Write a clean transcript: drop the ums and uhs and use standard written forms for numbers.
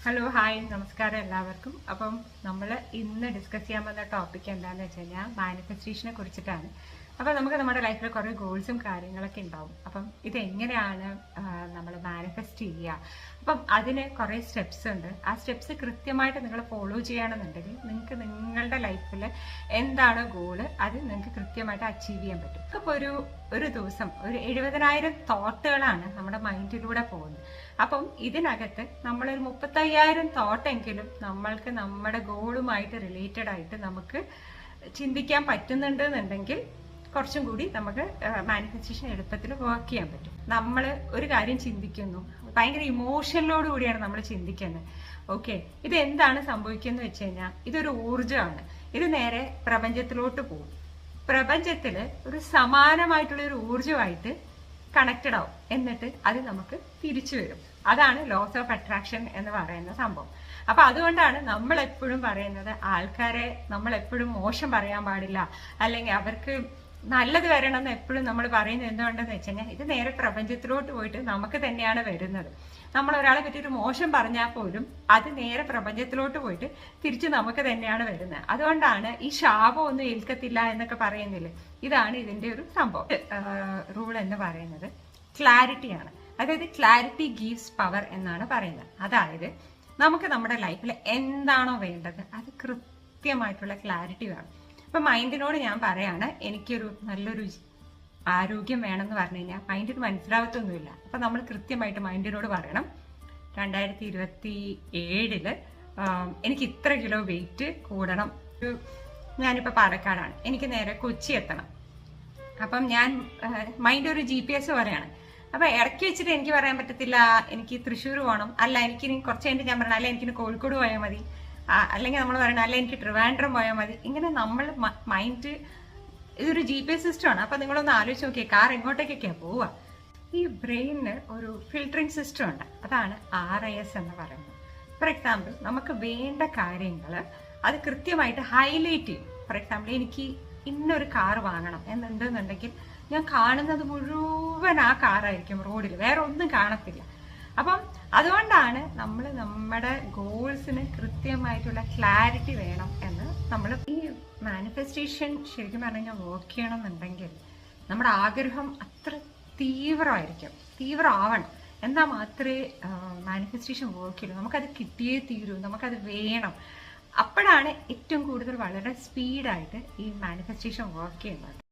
Hello hi നമസ്കാരം എല്ലാവർക്കും. അപ്പം നമ്മൾ ഇന്ന് ഡിസ്കസ് ചെയ്യാൻ പോകുന്ന ടോപ്പിക് എന്താണെന്ന് വെച്ച് കഴിഞ്ഞാൽ മാനിഫെസ്റ്റേഷനെ കുറിച്ചിട്ടാണ്. അപ്പം നമുക്ക് നമ്മുടെ ലൈഫിൽ കുറേ ഗോൾസും കാര്യങ്ങളൊക്കെ ഉണ്ടാവും. അപ്പം ഇതെങ്ങനെയാണ് നമ്മൾ മാനിഫെസ്റ്റ് ചെയ്യുക? അപ്പം അതിന് കുറേ സ്റ്റെപ്സ് ഉണ്ട്. ആ സ്റ്റെപ്സ് കൃത്യമായിട്ട് നിങ്ങൾ ഫോളോ ചെയ്യുകയാണെന്നുണ്ടെങ്കിൽ നിങ്ങൾക്ക് നിങ്ങളുടെ ലൈഫിൽ എന്താണ് ഗോള് അത് നിങ്ങൾക്ക് കൃത്യമായിട്ട് അച്ചീവ് ചെയ്യാൻ പറ്റും. അപ്പോൾ ഒരു ദിവസം ഒരു 70,000 തോട്ടുകളാണ് നമ്മുടെ മൈൻഡിലൂടെ പോകുന്നത്. അപ്പം ഇതിനകത്ത് നമ്മളൊരു 35,000 തോട്ടെങ്കിലും നമ്മൾക്ക് നമ്മുടെ ഗോളുമായിട്ട് റിലേറ്റഡ് ആയിട്ട് നമുക്ക് ചിന്തിക്കാൻ പറ്റുന്നുണ്ട് എന്നുണ്ടെങ്കിൽ കുറച്ചും കൂടി നമുക്ക് മാനിഫെസ്റ്റേഷൻ എളുപ്പത്തിൽ വർക്ക് ചെയ്യാൻ പറ്റും. നമ്മൾ ഒരു കാര്യം ചിന്തിക്കുന്നു, ഭയങ്കര ഇമോഷനിലോട് കൂടിയാണ് നമ്മൾ ചിന്തിക്കുന്നത്. ഓക്കെ, ഇത് എന്താണ് സംഭവിക്കുന്നത് വെച്ച് കഴിഞ്ഞാൽ ഇതൊരു ഊർജ്ജമാണ്. ഇത് നേരെ പ്രപഞ്ചത്തിലോട്ട് പോകും. പ്രപഞ്ചത്തില് ഒരു സമാനമായിട്ടുള്ള ഒരു ഊർജ്ജമായിട്ട് കണക്റ്റഡ് ആവും. എന്നിട്ട് അത് നമുക്ക് തിരിച്ചു വരും. അതാണ് ലോസ് ഓഫ് അട്രാക്ഷൻ എന്ന് പറയുന്ന സംഭവം. അപ്പൊ അതുകൊണ്ടാണ് നമ്മൾ എപ്പോഴും പറയുന്നത് ആൾക്കാരെ നമ്മൾ എപ്പോഴും മോശം പറയാൻ പാടില്ല, അല്ലെങ്കിൽ അവർക്ക് നല്ലത് വരണം എന്ന് എപ്പോഴും നമ്മൾ പറയുന്നത് എന്തുകൊണ്ടെന്ന് വെച്ച് കഴിഞ്ഞാൽ ഇത് നേരെ പ്രപഞ്ചത്തിലോട്ട് പോയിട്ട് നമുക്ക് തന്നെയാണ് വരുന്നത്. നമ്മൾ ഒരാളെ പറ്റി ഒരു മോശം പറഞ്ഞാൽ പോലും അത് നേരെ പ്രപഞ്ചത്തിലോട്ട് പോയിട്ട് തിരിച്ച് നമുക്ക് തന്നെയാണ് വരുന്നത്. അതുകൊണ്ടാണ് ഈ ശാപം ഒന്നും ഏൽക്കത്തില്ല എന്നൊക്കെ പറയുന്നില്ലേ, ഇതാണ് ഇതിന്റെ ഒരു സംഭവം. റൂൾ എന്ന് പറയുന്നത് ക്ലാരിറ്റിയാണ്. അതായത് ക്ലാരിറ്റി ഗീവ്സ് പവർ എന്നാണ് പറയുന്നത്. അതായത് നമുക്ക് നമ്മുടെ ലൈഫിൽ എന്താണോ വേണ്ടത് അത് കൃത്യമായിട്ടുള്ള ക്ലാരിറ്റി വേണം. ഇപ്പൊ മൈൻഡിനോട് ഞാൻ പറയാണ് എനിക്കൊരു നല്ലൊരു ആരോഗ്യം വേണമെന്ന് പറഞ്ഞു കഴിഞ്ഞാൽ മൈൻഡിന് മനസ്സിലാവത്തൊന്നുമില്ല. അപ്പൊ നമ്മൾ കൃത്യമായിട്ട് മൈൻഡിനോട് പറയണം 2027 എനിക്ക് ഇത്ര കിലോ വെയിറ്റ് കൂടണം. ഞാനിപ്പോ പാലക്കാടാണ്, എനിക്ക് നേരെ കൊച്ചി എത്തണം. അപ്പം ഞാൻ മൈൻഡ് ഒരു GPS പറയാണ്. അപ്പൊ ഇടയ്ക്ക് വെച്ചിട്ട് എനിക്ക് പറയാൻ പറ്റത്തില്ല എനിക്ക് തൃശ്ശൂർ പോകണം, അല്ല എനിക്ക് കുറച്ച് കഴിഞ്ഞിട്ട് ഞാൻ പറയണം അല്ല എനിക്ക് കോഴിക്കോട് പോയാൽ മതി, അല്ലെങ്കിൽ നമ്മൾ പറയണം അല്ല എനിക്ക് ട്രിവാൻഡ്രം പോയാൽ മതി. ഇങ്ങനെ നമ്മൾ മൈൻഡ് ഇതൊരു GPS സിസ്റ്റമാണ്. അപ്പൊ നിങ്ങളൊന്ന് ആലോചിച്ച് നോക്കിയേ, കാർ എങ്ങോട്ടേക്കൊക്കെയാണ് പോവുക. ഈ ബ്രെയിനിന് ഒരു ഫിൽട്ടറിങ് സിസ്റ്റം ഉണ്ട്, അതാണ് RIS എന്ന് പറയുന്നത്. ഫോർ എക്സാമ്പിൾ നമുക്ക് വേണ്ട കാര്യങ്ങൾ അത് കൃത്യമായിട്ട് ഹൈലൈറ്റ് ചെയ്യും. ഫോർ എക്സാമ്പിൾ എനിക്ക് ഇന്നൊരു കാർ വാങ്ങണം എന്നുണ്ടെന്നുണ്ടെങ്കിൽ ഞാൻ കാണുന്നത് മുഴുവൻ ആ കാറായിരിക്കും റോഡിൽ, വേറെ ഒന്നും കാണത്തില്ല. അപ്പം അതുകൊണ്ടാണ് നമ്മൾ നമ്മുടെ ഗോൾസിന് കൃത്യമായിട്ടുള്ള ക്ലാരിറ്റി വേണം എന്ന് നമ്മൾ ഈ മാനിഫെസ്റ്റേഷൻ ശരിക്കും പറഞ്ഞു കഴിഞ്ഞാൽ വർക്ക് ചെയ്യണമെന്നുണ്ടെങ്കിൽ നമ്മുടെ ആഗ്രഹം അത്ര തീവ്രമാവണം. എന്നാൽ മാത്രമേ മാനിഫെസ്റ്റേഷൻ വർക്ക് ചെയ്യൂ. നമുക്കത് കിട്ടിയേ തീരൂ, നമുക്കത് വേണം. അപ്പോഴാണ് ഏറ്റവും കൂടുതൽ വളരെ സ്പീഡായിട്ട് ഈ മാനിഫെസ്റ്റേഷൻ വർക്ക് ചെയ്യുന്നത്.